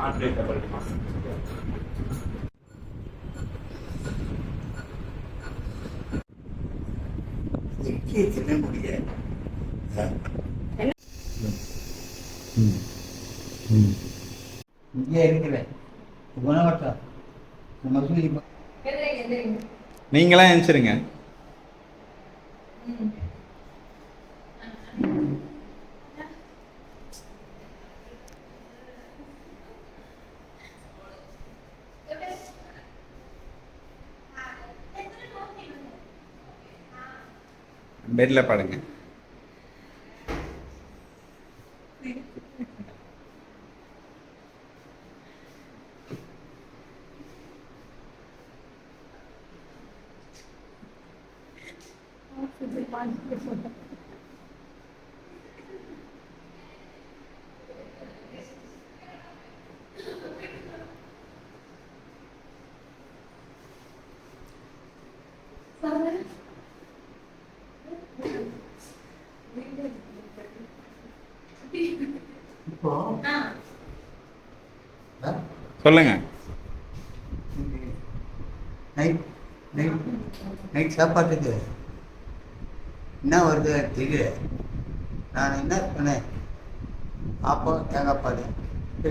unbreakable muscle. நீங்களாம் எழுந்திருங்க. பெட்ல படுங்க. சொல்லுங்க. நைட் சாப்பாட்டுக்கு என்ன வருது தெரியல. நான் என்ன பண்ணேன், ஆப்பம் தேங்காய் பால்,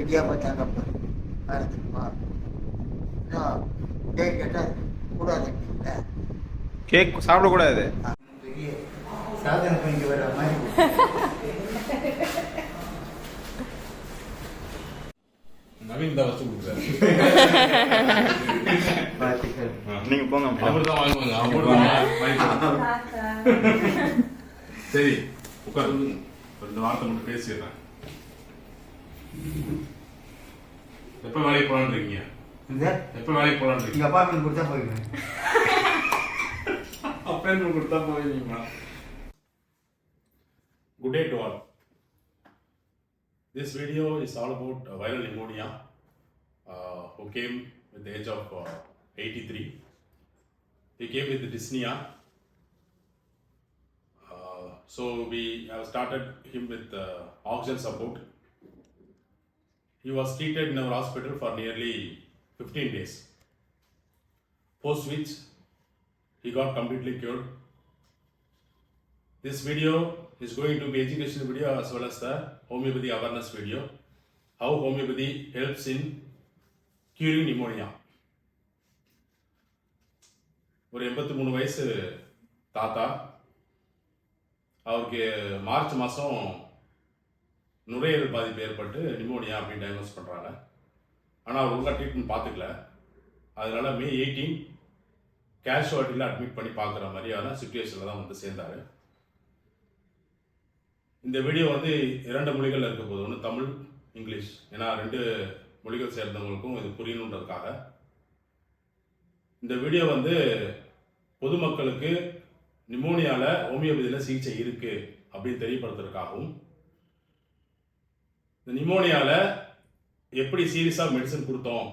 இடியாப்பம் தேங்காய் பால் எடுத்துக்குமா. கேக் கேட்டால் கூடாது. கேக் சாப்பிடக்கூடாது. பெரிய சாதனை பண்ணி வர மாதிரி. நவீன் தான் வச்சு கொடுக்குறாரு. நீங்க போங்க. அப்படிதான் வாங்குவாங்க. சரி உட்காரு, 2 வார்த்தை மட்டும் பேசிடுறேன். எப்ப வேலைக்கு போலான்னு இருக்கீங்க? எப்ப வேலைக்கு போலான்னு இருக்கீங்க? அப்பாயின்மெண்ட் கொடுத்தா போயிருக்கேன். அப்பாயின்மெண்ட் கொடுத்தா போவீங்களா? Good day to all. This video is all about viral pneumonia who came with the age of 83. He came with dyspnea. So we have started him with oxygen support. He was treated in our hospital for nearly 15 days. Post which he got completely cured. This video is going to be educational video as well as the homeopathy awareness video. How homeopathy helps in curing pneumonia. ஒரு 83 வயசு தாத்தா, அவருக்கு March மாதம் நுரையீரல் பாதிப்பு ஏற்பட்டு pneumonia அப்படின்னு diagnose பண்ணுறாங்க. ஆனால் அவர் ஒழுங்காக ட்ரீட்மெண்ட் பார்த்துக்கல. அதனால May 18 கேஷுவாலிட்டியில் அட்மிட் பண்ணி பார்க்குற மாதிரியான சுச்சுவேஷனில் தான் வந்து சேர்ந்தார். இந்த வீடியோ வந்து 2 மொழிகள் இருக்க போகுது. ஒன்று தமிழ், இங்கிலீஷ். ஏன்னா 2 மொழிகள் சேர்ந்தவங்களுக்கும் இது புரியணுன்றதுக்காக. இந்த வீடியோ வந்து பொதுமக்களுக்கு நிமோனியாவில் ஹோமியோபதியில் சிகிச்சை இருக்குது அப்படின்னு தெரியப்படுத்துறதுக்காகவும், இந்த நிமோனியாவில் எப்படி சீரியஸாக மெடிசன் கொடுத்தோம்,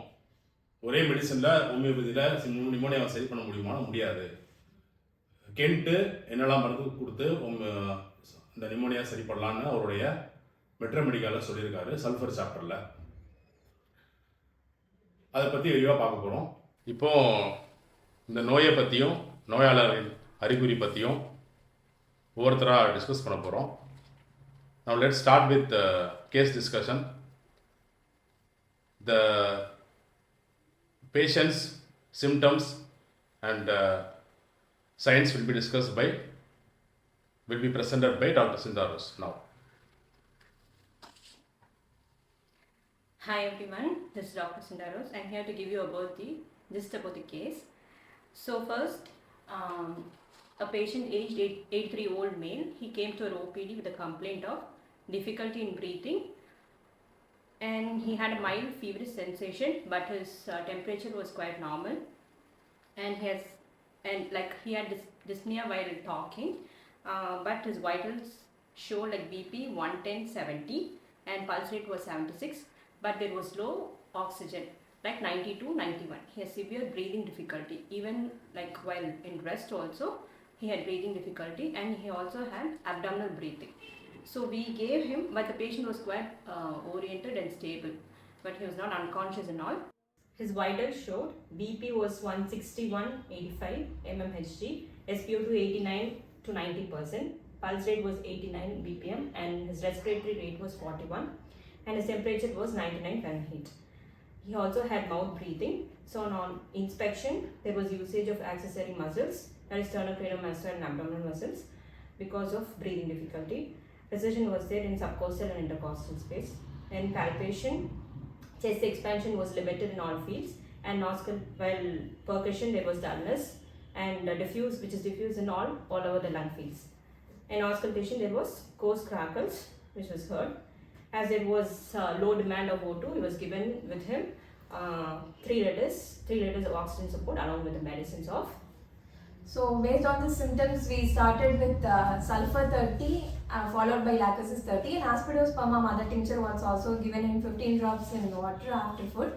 ஒரே மெடிசனில் ஹோமியோபதியில் நிமோனியாவை சரி பண்ண முடியாது, கென்ட்டு என்னெல்லாம் மருந்து கொடுத்து இந்த நிமோனியா சரி பண்ணலான்னு அவருடைய மெட்ரமெடிக்காவில் சொல்லியிருக்காரு சல்ஃபர் சாப்டரில். அதை பற்றி விரிவாக பார்க்க போகிறோம். இப்போது இந்த நோயை பற்றியும் நோயாளரின் அறிகுறி பற்றியும் ஒவ்வொருத்தராக டிஸ்கஸ் பண்ண போகிறோம். Now let's start with the case discussion. The patient's symptoms and signs will be discussed will be presented by Dr. Sindaros now. Hi everyone, this is Dr. Sindaros. I'm here to give you gist about the case. So first, a patient aged 83-year-old male, he came to an OPD with a complaint of difficulty in breathing, and he had a mild feverish sensation, but his temperature was quite normal, and he had dyspnea while talking, but his vitals show like BP 110/70 and pulse rate was 76, but there was low oxygen like 92-91. He has severe breathing difficulty, even like while in rest also he had breathing difficulty, and he also had abdominal breathing. So we gave him, but the patient was quite oriented and stable. but he was not unconscious and all. His vitals showed BP was 161/85 mmHg, SpO2 89 to 90%, pulse rate was 89 BPM, and his respiratory rate was 41, and his temperature was 99 Fahrenheit. He also had mouth breathing. So on inspection, there was usage of accessory muscles, that is sternocranial muscle and abdominal muscles, because of breathing difficulty. Precision was there in subcostal and intercostal space. And palpation, chest expansion was limited in all fields, and nostril, while percussion there was dullness, and diffuse, which is diffuse in all over the lung fields. In auscultation there was coarse crackles, which was heard. As there was low demand of O2, he was given with him 3 liters of oxygen support along with the medicines of. So based on the symptoms, we started with sulfur 30 followed by lacosis 30, and aspidospama mother tincture was also given in 15 drops in water after food.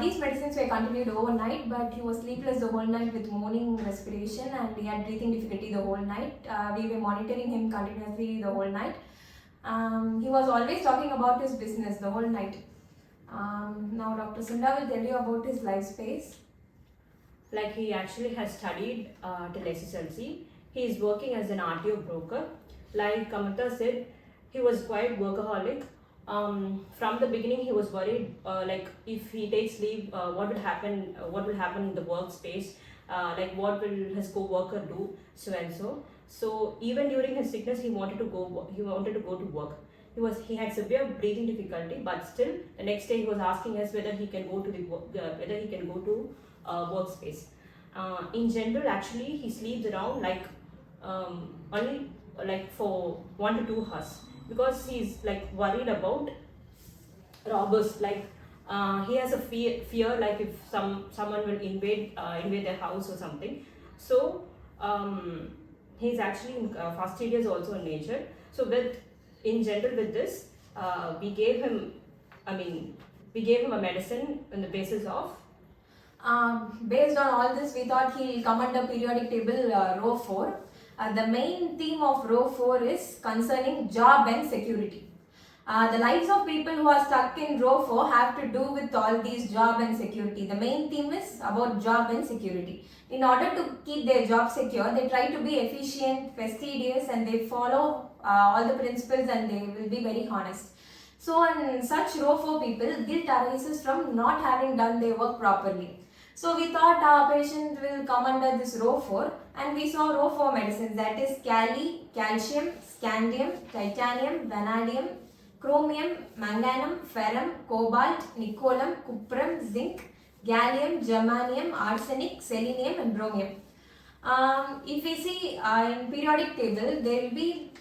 These medicines were continued overnight, but he was sleepless the whole night with moaning respiration, and he had breathing difficulty the whole night. We were monitoring him continuously the whole night. He was always talking about his business the whole night. Now Dr. Sunda will tell you about his life space. Like, he actually has studied till SSLC. He is working as an RTO broker. Like Kamata said, he was quite workaholic. From the beginning, he was worried, like if he takes leave, what will happen? What will happen in the workspace? Like what will his co-worker do? So and so. So even during his sickness, he wanted to go. He wanted to go to work. He had severe breathing difficulty, but still the next day he was asking us whether he can go to the workspace. In general, actually, he sleeps around like only like for 1 to 2 hours, because he's like worried about robbers. Like he has a fear like if someone will invade their house or something. So he's actually fastidious also in nature. So in general with this, we gave him a medicine on the basis of. Based on all this, we thought he'll come under periodic table row 4. The main theme of row 4 is concerning job and security. The lives of people who are stuck in row 4 have to do with all these job and security. The main theme is about job and security. In order to keep their job secure, they try to be efficient, fastidious, and they follow all the principles, and they will be very honest. So in such row 4 people, guilt arises from not having done their work properly. So we thought our patient will come under this row 4, and we saw row 4 medicines, that is Kali, calcium, scandium, titanium, vanadium, chromium, manganum, ferrum, cobalt, nicolium, cuprum, zinc, gallium, germanium, arsenic, selenium, and bromium. If we see in periodic table, there will be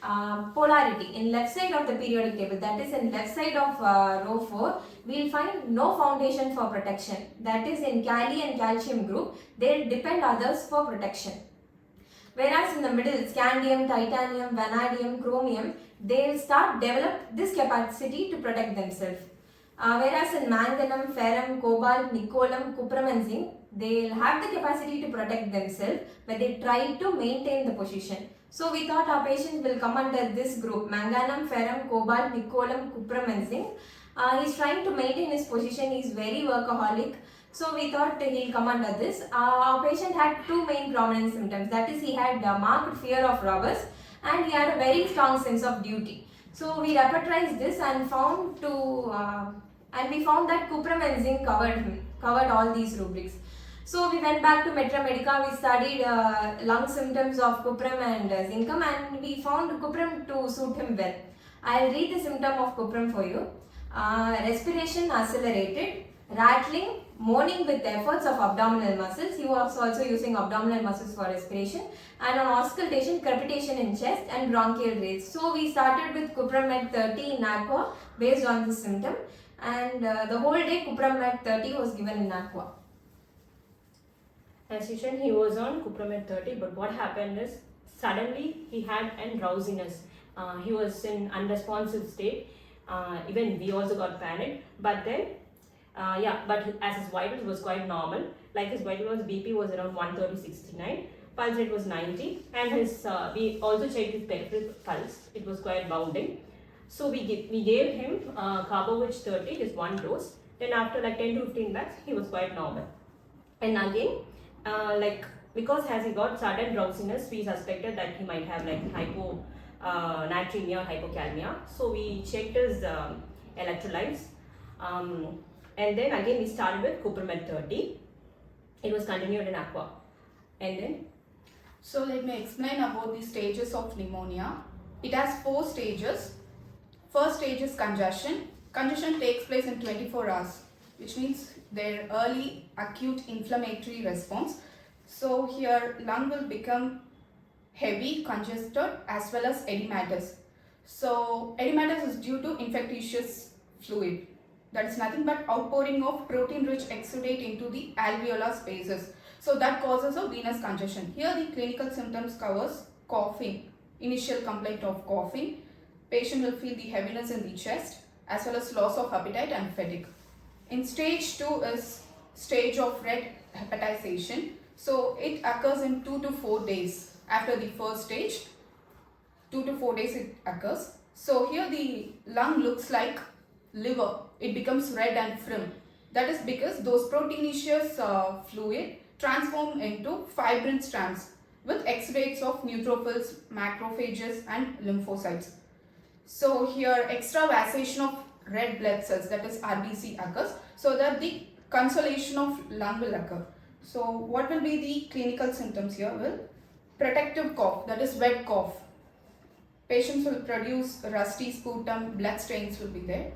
polarity. In left side of the periodic table, that is in left side of row 4, we will find no foundation for protection. That is in Kali and calcium group, they will depend others for protection. Whereas in the middle, scandium, titanium, vanadium, chromium, they will develop this capacity to protect themselves. Whereas in manganum, ferrum, cobalt, nicolium, cuprum, and zinc, they will have the capacity to protect themselves, but they try to maintain the position. So we thought our patient will come under this group, manganum, ferrum, cobalt, nicolium, cuprum, and zinc. He is trying to maintain his position. He is very workaholic. So we thought he'll come under this. Our patient had 2 main prominent symptoms. That is, he had marked fear of robbers, and he had a very strong sense of duty. So we repertorized this and found that cuprum and zinc covered all these rubrics. So we went back to Metra Medica. We studied lung symptoms of cuprum and zincum, and we found cuprum to suit him well. I'll read the symptom of cuprum for you. Respiration accelerated, rattling, moaning with efforts of abdominal muscles. He was also using abdominal muscles for respiration, and on auscultation, crepitation in chest and bronchial rates. So we started with cuprum at 30 in aqua based on this symptom, and the whole day cuprum at 30 was given in aqua. As you said, he was on cuprum at 30, but what happened is suddenly he had a drowsiness. He was in unresponsive state. Even we also got panicked, but then but as his vitals was quite normal, like his vital BP was around 130/69, pulse rate was 90, and his we also checked his peripheral pulse. It was quite bounding. So we gave him Carbovich 30, just 1 dose, Then after like 10 to 15 bags, he was quite normal. And again, because as he got sudden drowsiness, we suspected that he might have like hyponatremia, hypokalemia. So we checked his electrolytes. And then again we started with Cupromet 30. It was continued in aqua. And then? So let me explain about the stages of pneumonia. It has 4 stages. First stage is congestion. Congestion takes place in 24 hours, which means their early acute inflammatory response. So here lung will become heavy, congested as well as edematous. So edematous is due to infectious fluid. That is nothing but outpouring of protein-rich exudate into the alveolar spaces. So that causes a venous congestion. Here the clinical symptoms covers coughing, initial complaint of coughing. Patient will feel the heaviness in the chest as well as loss of appetite and fatigue. In stage 2 is stage of red hepatization. So it occurs in 2 to 4 days after the first stage. 2 to 4 days it occurs. So here the lung looks like liver. It becomes red and firm. That is because those proteinaceous fluid transform into fibrin strands with exudates of neutrophils, macrophages and lymphocytes. So here extravasation of red blood cells, that is RBC, occurs, so that the consolidation of lung will occur. So what will be the clinical symptoms here? Will protective cough, that is wet cough. Patients will produce rusty sputum, blood stains will be there.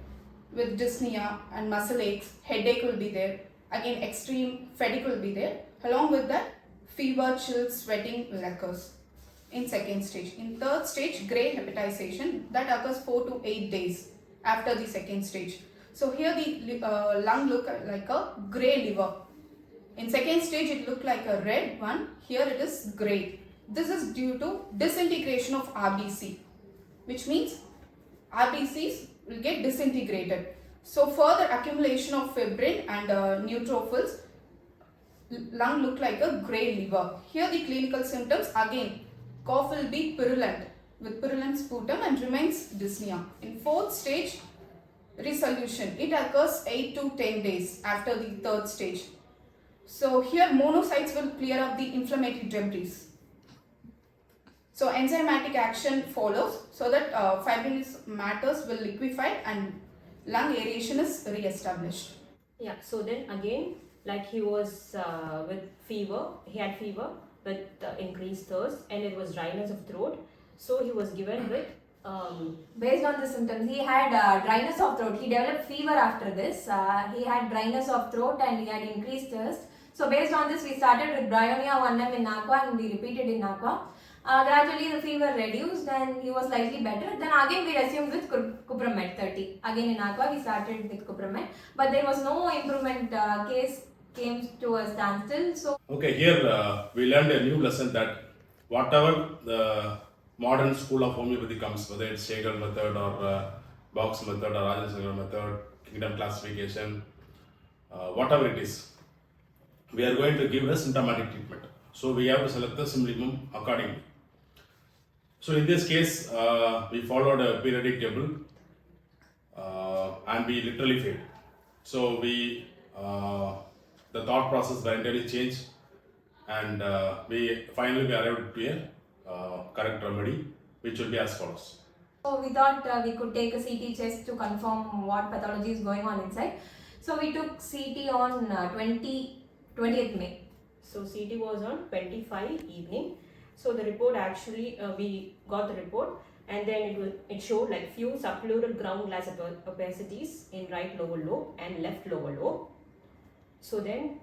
With dyspnea and muscle aches, headache will be there. Again, extreme fatigue will be there. Along with that, fever, chills, sweating will occur in second stage. In third stage, grey hepatization, that occurs 4 to 8 days after the second stage. So here the lung look like a grey liver. In second stage, it looked like a red one. Here it is grey. This is due to disintegration of RBC, which means RBCs will get disintegrated. So further accumulation of fibrin and neutrophils, lung look like a grey liver. Here the clinical symptoms, again cough will be purulent with purulent sputum and remains dyspnea. In fourth stage, resolution, it occurs 8 to 10 days after the third stage. So here monocytes will clear up the inflammatory debris. So enzymatic action follows so that fibrinous matters will liquefy and lung aeration is re-established. Yeah, so then again, like he was with fever, he had fever with increased thirst and it was dryness of throat. So he was given with based on the symptoms, he had dryness of throat. He developed fever after this. He had dryness of throat and he had increased thirst. So based on this, we started with Bryonia 1M in aqua and we repeated in aqua. Gradually the fever reduced and he was slightly better. Then again we resumed with Cupromet 30. Again in aqua we started with Cupromet. But there was no improvement. Case came to a standstill. So okay, here we learned a new lesson that whatever the modern school of homeopathy comes, whether it's Hegel method or box method or Rajasekhar method, kingdom classification, whatever it is, we are going to give a symptomatic treatment. So we have to select the symptom accordingly. So in this case, we followed a periodic table and we literally failed. So we, the thought process were entirely changed and we finally arrived to a correct remedy, which will be as follows. So we thought we could take a CT test to confirm what pathology is going on inside. So we took CT on 20th May. So CT was on 25 evening. So the report actually, we got the report and then it showed like few subpleural ground glass opacities in right lower lobe and left lower lobe. So then,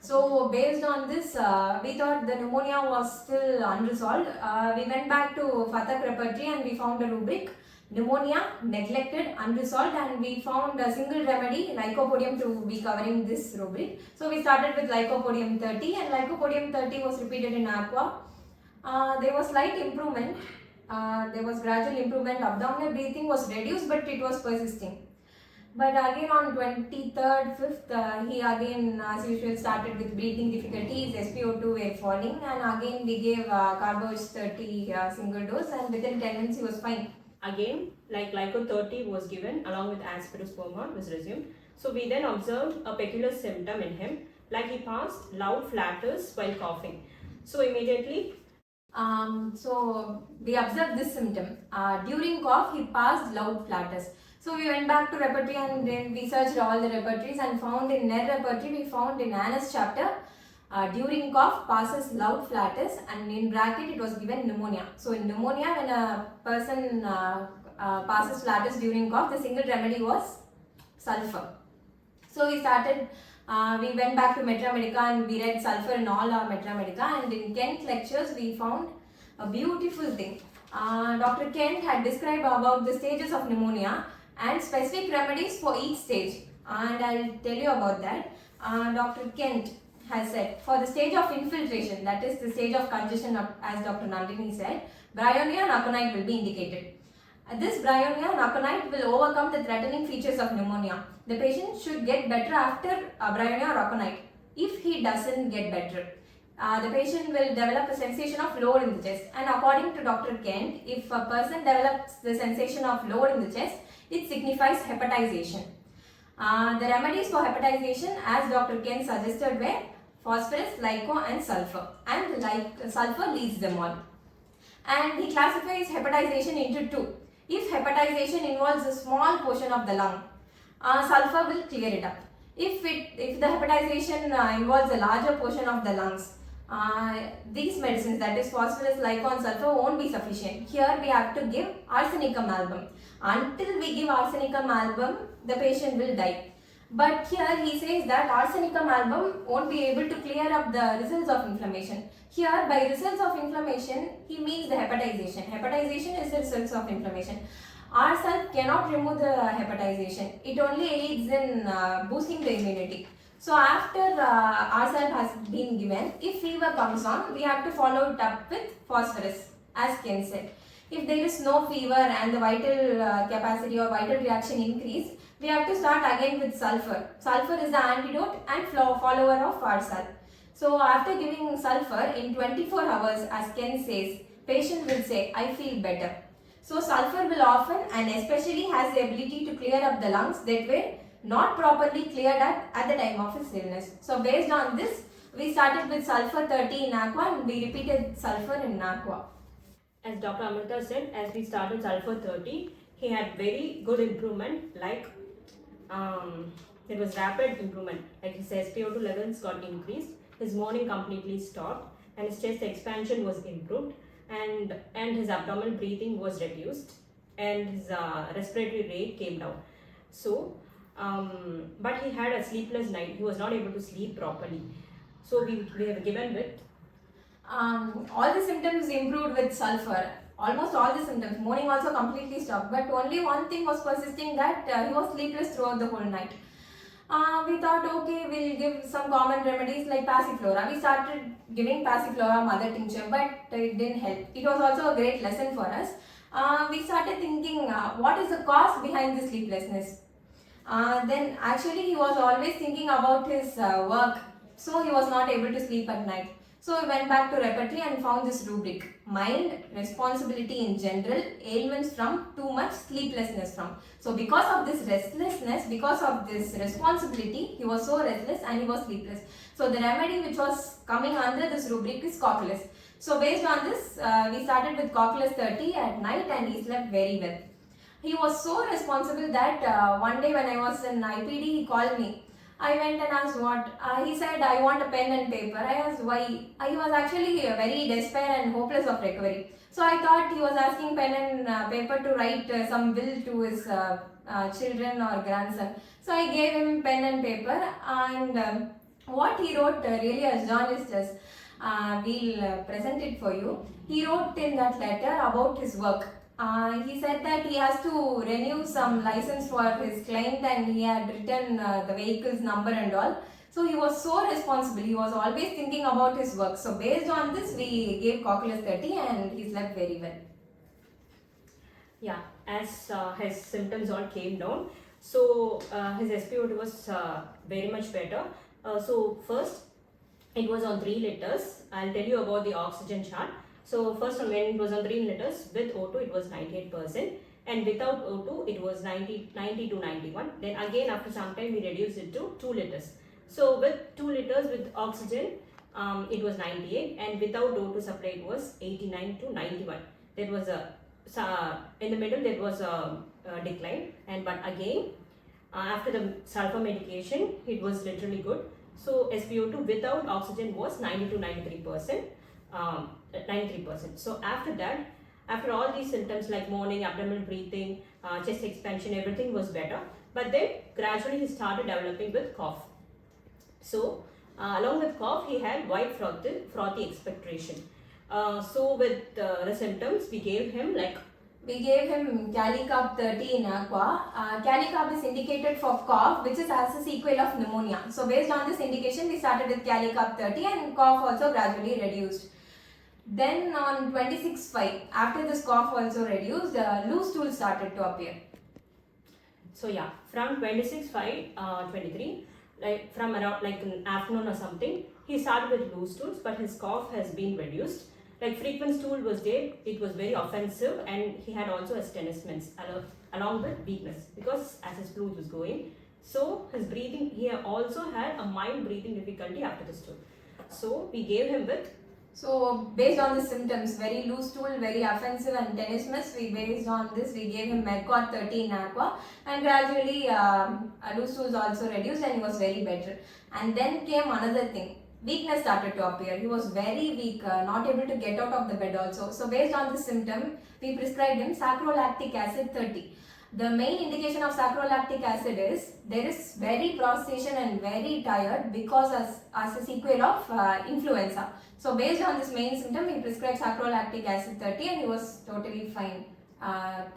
so based on this, we thought the pneumonia was still unresolved. We went back to Fatak repertory and we found a rubric, pneumonia, neglected, unresolved, and we found a single remedy, Lycopodium, to be covering this rubric. So we started with Lycopodium 30 and Lycopodium 30 was repeated in aqua. There was slight improvement. There was gradual improvement. Abdominal breathing was reduced but it was persisting. But again on 23rd, 5th, he again as usual started with breathing difficulties, SpO2 were falling, and again we gave Carbos 30 single dose and within 10 minutes he was fine. again like Lyco 30 was given along with Aspirus Pomon was resumed. So we then observed a peculiar symptom in him, like he passed loud flatters while coughing. So immediately, So we observed this symptom. During cough, he passed loud flatters. So we went back to repertory and then we searched all the repertories and found in NER repertory, we found in Anus chapter, during cough passes loud flatters, and in bracket it was given pneumonia. So in pneumonia, when a person passes flatters during cough, the single remedy was sulfur. So we went back to Metra Medica and we read sulfur in all our Metra Medica, and in Kent lectures we found a beautiful thing. Dr. Kent had described about the stages of pneumonia and specific remedies for each stage, and I'll tell you about that. Dr. Kent has said, for the stage of infiltration, that is the stage of congestion, as Dr. Nandini said, bryonia and aconite will be indicated. This bryonia and aconite will overcome the threatening features of pneumonia. The patient should get better after bryonia or aconite. If he doesn't get better, the patient will develop a sensation of load in the chest. And according to Dr. Kent, if a person develops the sensation of load in the chest, it signifies hepatization. The remedies for hepatization, as Dr. Kent suggested, were phosphorus, lyco and sulfur. And sulfur leads them all. And he classifies hepatization into two. If hepatization involves a small portion of the lung, sulfur will clear it up. If the hepatization involves a larger portion of the lungs, these medicines, that is phosphorus, lyco and sulfur, won't be sufficient. Here we have to give arsenicum album. Until we give arsenicum album, the patient will die. But here he says that arsenicum album won't be able to clear up the results of inflammation. Here, by results of inflammation, he means the hepatization. Hepatization is the results of inflammation. Ourself cannot remove the hepatization. It only aids in boosting the immunity. So after ourself has been given, if fever comes on, we have to follow it up with phosphorus, as Ken said. If there is no fever and the vital capacity or vital reaction increase, we have to start again with sulfur. Sulfur is the antidote and follower of ourself. So after giving sulfur, in 24 hours, as Ken says, patient will say, I feel better. So sulfur will often and especially has the ability to clear up the lungs that were not properly cleared at the time of his illness. So based on this, we started with sulfur 30 in aqua and we repeated sulfur in aqua. as Dr. Amrita said, as we started sulfur 30, he had very good improvement, like there was rapid improvement, like his SpO2 levels got increased, his mourning completely stopped, and his chest expansion was improved, and his abdominal breathing was reduced, and his respiratory rate came down. So, but he had a sleepless night. He was not able to sleep properly. So we have given with all the symptoms improved with sulfur. Almost all the symptoms. Mourning also completely stopped. But only one thing was persisting, that he was sleepless throughout the whole night. We thought, okay, we'll give some common remedies like passiflora. We started giving passiflora mother tincture, but it didn't help. It was also a great lesson for us. We started thinking, what is the cause behind this sleeplessness? Then actually he was always thinking about his work, so he was not able to sleep at night. So we went back to repertory and found this rubric: mind, responsibility in general, ailments from, too much, sleeplessness from. So because of this restlessness, because of this responsibility, he was so restless and he was sleepless. So the remedy which was coming under this rubric is Cocculus. So based on this, we started with Cocculus 30 at night and he slept very well. He was so responsible that one day when I was in IPD, he called me. I went and asked what. He said, I want a pen and paper. I asked why. He was actually very despair and hopeless of recovery. So I thought he was asking pen and paper to write some will to his children or grandson. So I gave him pen and paper, and what he wrote really, as journalists, we'll present it for you. He wrote in that letter about his work. He said that he has to renew some license for his client and he had written the vehicle's number and all. So he was so responsible. He was always thinking about his work. So based on this, we gave Cocculus 30 and he slept very well. Yeah, as his symptoms all came down, so his SpO2 was very much better. So first, it was on 3 liters. I'll tell you about the oxygen chart. So first, when it was on 3 liters with O2, it was 98%, and without O2 it was 90 to 91. Then again after some time we reduced it to 2 liters. So with 2 liters with oxygen it was 98, and without O2 supply it was 89 to 91. There was a in the middle there was a decline, and but again after the sulfur medication it was literally good. So SpO2 without oxygen was 90 to 93%. 93%. So after that, after all these symptoms like moaning, abdominal breathing, chest expansion, everything was better. But then gradually he started developing with cough. So along with cough, he had white frothy expectoration. So with the symptoms, we gave him Calicarb 30 in aqua. Calicarb is indicated for cough, which is as a sequel of pneumonia. So based on this indication, we started with Calicarb 30, and cough also gradually reduced. Then on 26/5, after this cough also reduced, loose stools started to appear. So yeah, from 26/5/23, like from around like in afternoon or something, he started with loose stools, but his cough has been reduced. Like frequent stool was there, it was very offensive, and he had also a tenesmus along with weakness because as his fluid was going. So his breathing, he also had a mild breathing difficulty after the stool. So we gave him with. So based on the symptoms, very loose stool, very offensive and tenesmus, based on this we gave him Mercor 30 in aqua, and gradually loose stools also reduced and he was very better. And then came another thing. Weakness started to appear. He was very weak, not able to get out of the bed also. So based on this symptom, we prescribed him sacrolactic acid 30. The main indication of sacrolactic acid is there is very prostration and very tired because as a sequel of influenza. So based on this main symptom, we prescribed sacrolactic acid 30 and he was totally fine.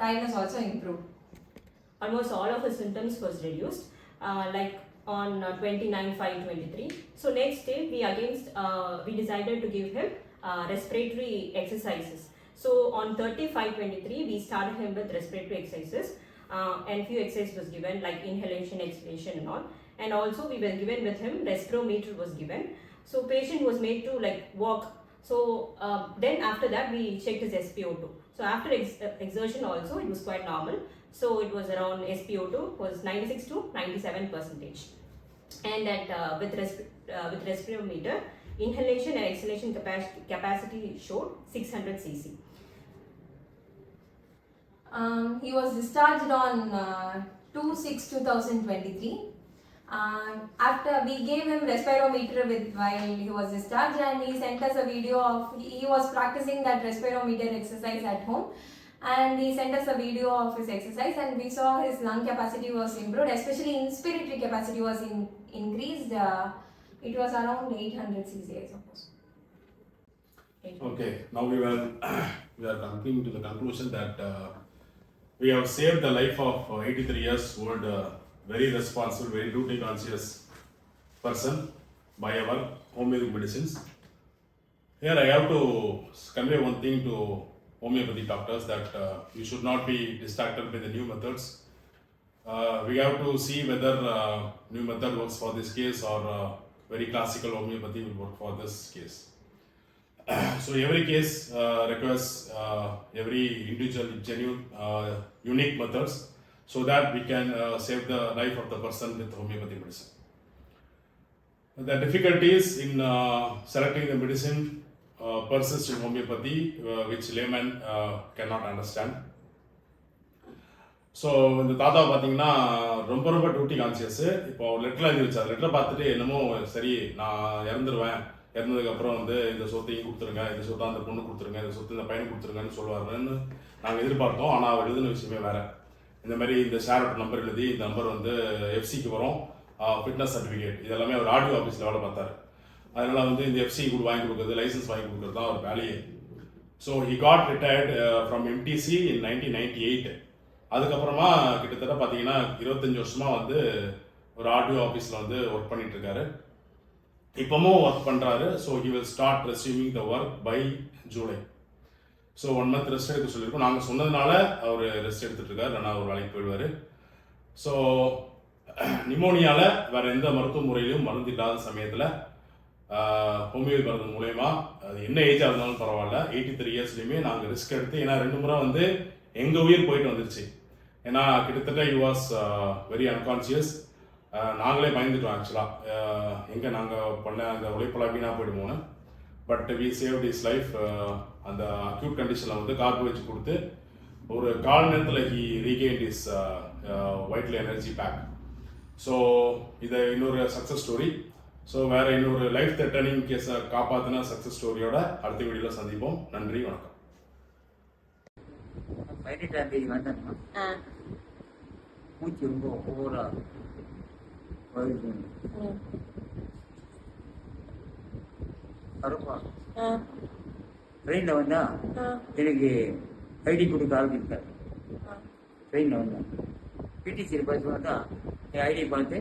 Tiredness also improved. Almost all of his symptoms was reduced. Like on 29/5/23. So next day we decided to give him respiratory exercises. So on 30/5/23 we started him with respiratory exercises, and few exercises was given like inhalation, exhalation and all. And also we were given with him respirometer was given. So patient was made to like walk. So then after that we checked his SpO2. So after exertion also it was quite normal. So it was around SpO2 was 96 to 97%. And with respirometer, inhalation and exhalation capacity showed 600 cc. He was discharged on 2/6/2023. After we gave him respirometer while he was discharged, and he sent us a video of he was practicing that respirometer exercise at home, and he sent us a video of his exercise, and we saw his lung capacity was improved, especially inspiratory capacity was increased. It was around 800 cc, I suppose. Okay, now we are coming to the conclusion that we have saved the life of 83 years old, very responsible, very duty conscious person by our homeopathic medicines. Here I have to convey one thing to homeopathy doctors, that you should not be distracted by the new methods. We have to see whether new method works for this case or very classical homeopathy will work for this case. So every case requires every individual genuine unique methods, so that we can save the life of the person with homeopathy medicine. The difficulties in selecting the medicine persist in homeopathy, which layman cannot understand. So இந்த தாத்தா பார்த்தீங்கன்னா ரொம்ப ரொம்ப duty conscious. இப்போ லெட்டரில் எழுதி வச்சார். லெட்டரை பார்த்துட்டு என்னமோ சரி நான் இறந்துருவேன், இறந்ததுக்கப்புறம் வந்து இந்த சொத்தையும் கொடுத்துருங்க, இந்த சொத்தை அந்த பொண்ணு கொடுத்துருங்க, இந்த சொத்து இந்த பையனுக்கு கொடுத்துருங்கன்னு சொல்லுவாருன்னு நாங்கள் எதிர்பார்த்தோம். ஆனால் அவர் எழுதின விஷயமே வேறு. இந்த மாதிரி இந்த ஷேரோட நம்பர் எழுதி இந்த நம்பர் வந்து எஃப்சிக்கு வரும், ஃபிட்னஸ் சர்டிஃபிகேட், இதெல்லாமே அவர் ஆர்டிஓ ஆஃபீஸில் வேலை பார்த்தார். அதனால் வந்து இந்த எஃப்சி கூட வாங்கி கொடுக்குறது, லைசன்ஸ் வாங்கி கொடுக்குறது தான் அவர் வேலையே. So he got retired from MTC in 1998. அதுக்கப்புறமா கிட்டத்தட்ட பார்த்தீங்கன்னா 25 வருஷமாக வந்து ஒரு ஆர்டிஓ ஆஃபீஸில் வந்து ஒர்க் பண்ணிட்டு இருக்காரு. இப்போவும் ஒர்க் பண்ணுறாரு. So he will start resuming the work by July. So 1 month rest எடுக்க சொல்லியிருக்கோம். நாங்கள் சொன்னதுனால அவர் ரெஸ்ட் எடுத்துகிட்டு இருக்காரு, இல்லைனா அவர் வேலைக்கு போயிடுவார். ஸோ நிமோனியாவில் வேறு எந்த மருத்துவ முறையிலையும் மருந்து இல்லாத சமயத்தில் ஹோமியோபதி மருந்து மூலயமா அது என்ன ஏஜாக இருந்தாலும் பரவாயில்ல, 83 இயர்ஸ்லையுமே நாங்கள் ரிஸ்க் எடுத்து, ஏன்னா 2 முறை வந்து எங்கள் உயிர் போயிட்டு வந்துருச்சு. ஏன்னா கிட்டத்தட்ட யூ வாஸ் வெரி அன்கான்சியஸ். நாங்களே பயந்துட்டோம் ஆக்சுவலாக, எங்கே நாங்கள் பண்ண அந்த உழைப்பெல்லாம் வீணாக போயிடுமோன்னு. But we save his life. அந்த அக்யூட் கண்டிஷனில் வந்து கார்பு வச்சு கொடுத்து ஒரு கால் நேரத்தில் he regained his vital energy back. So இதை இன்னொரு சக்ஸஸ் ஸ்டோரி. ஸோ வேறு இன்னொரு லைஃப் த்ரெட்டனிங் கேஸை காப்பாற்றின சக்ஸஸ் ஸ்டோரியோட அடுத்த வீடியோவில் சந்திப்போம். நன்றி, வணக்கம். 18ஆம் தேதி வந்தேன்னா மூச்சு ரொம்ப ஓவரா வருது. கருப்பா ட்ரெயினில் வந்தா எனக்கு ஐடி கொடுக்க ஆரம்பிச்சார். ட்ரெயினில் வந்தேன் பிடிசியில் பார்த்து வந்தா என் ஐடி பார்த்து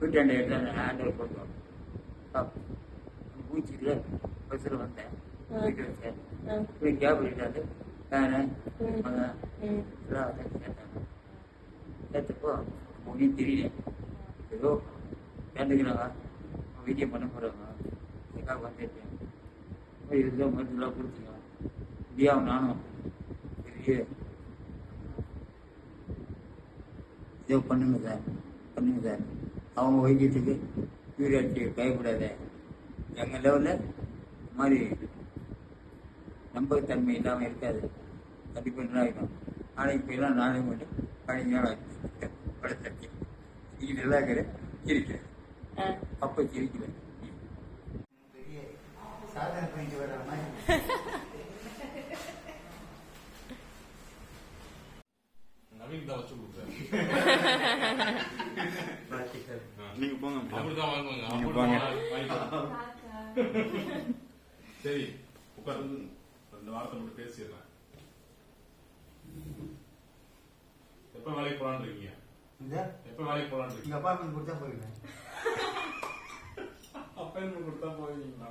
வீட்டாண்ட எடுத்து ஹேண்ட் ஓவர் பண்ணுவாங்க. மூச்சில் பஸ்ஸில் வந்தேன், வீட்டு வச்சேன், கேப் எடுத்தாந்து ஃபேனு எல்லாம் சேர்த்தாங்க. சேர்த்தப்போ ஒன்றும் தெரியல, ஏதோ சேர்ந்துக்கிறாங்க, வீடியோ பண்ண போகிறாங்க, அதுக்காக வந்துருக்கேன். ஏதோ மருந்துலாம் கொடுத்துங்க முடியாமல் நானும் பெரிய ஏதோ பண்ணுங்க சார் அவங்க வைத்தியத்துக்கு யூரியாட்சி பயப்படாத. எங்கள் லெவலில் இந்த மாதிரி நம்பகத்தன்மை இல்லாமல் இருக்காது, கண்டிப்பாக ஆகிடும். ஆனால் இப்போ எல்லாம் நானே மட்டும் 15 நாள் ஆச்சு படத்தட்டி இது நல்லா இருக்கிறேன். அப்போ சிரிக்கிறேன். பெரிய சாதனை பண்ணிட்டு வர மாதிரி நவீன் தான் வச்சு கொடுக்குறாரு. நீங்க போங்க. அப்படிதான் வாங்குவாங்க. நீங்க அப்படி போங்க. வாங்கிக்கலாம். சரி, உட்கார்ந்து 2 வார்த்தை மட்டும் பேசிடுறேன். எப்ப வேலைக்கு போலான்னு இருக்கீங்க? எப்ப வேலைக்கு போலான்னு இருக்கீங்க? அப்பார்ட்மெண்ட் கொடுத்தா போயிருக்கேன். அப்பாயின்மெண்ட் கொடுத்தா போவீங்களா?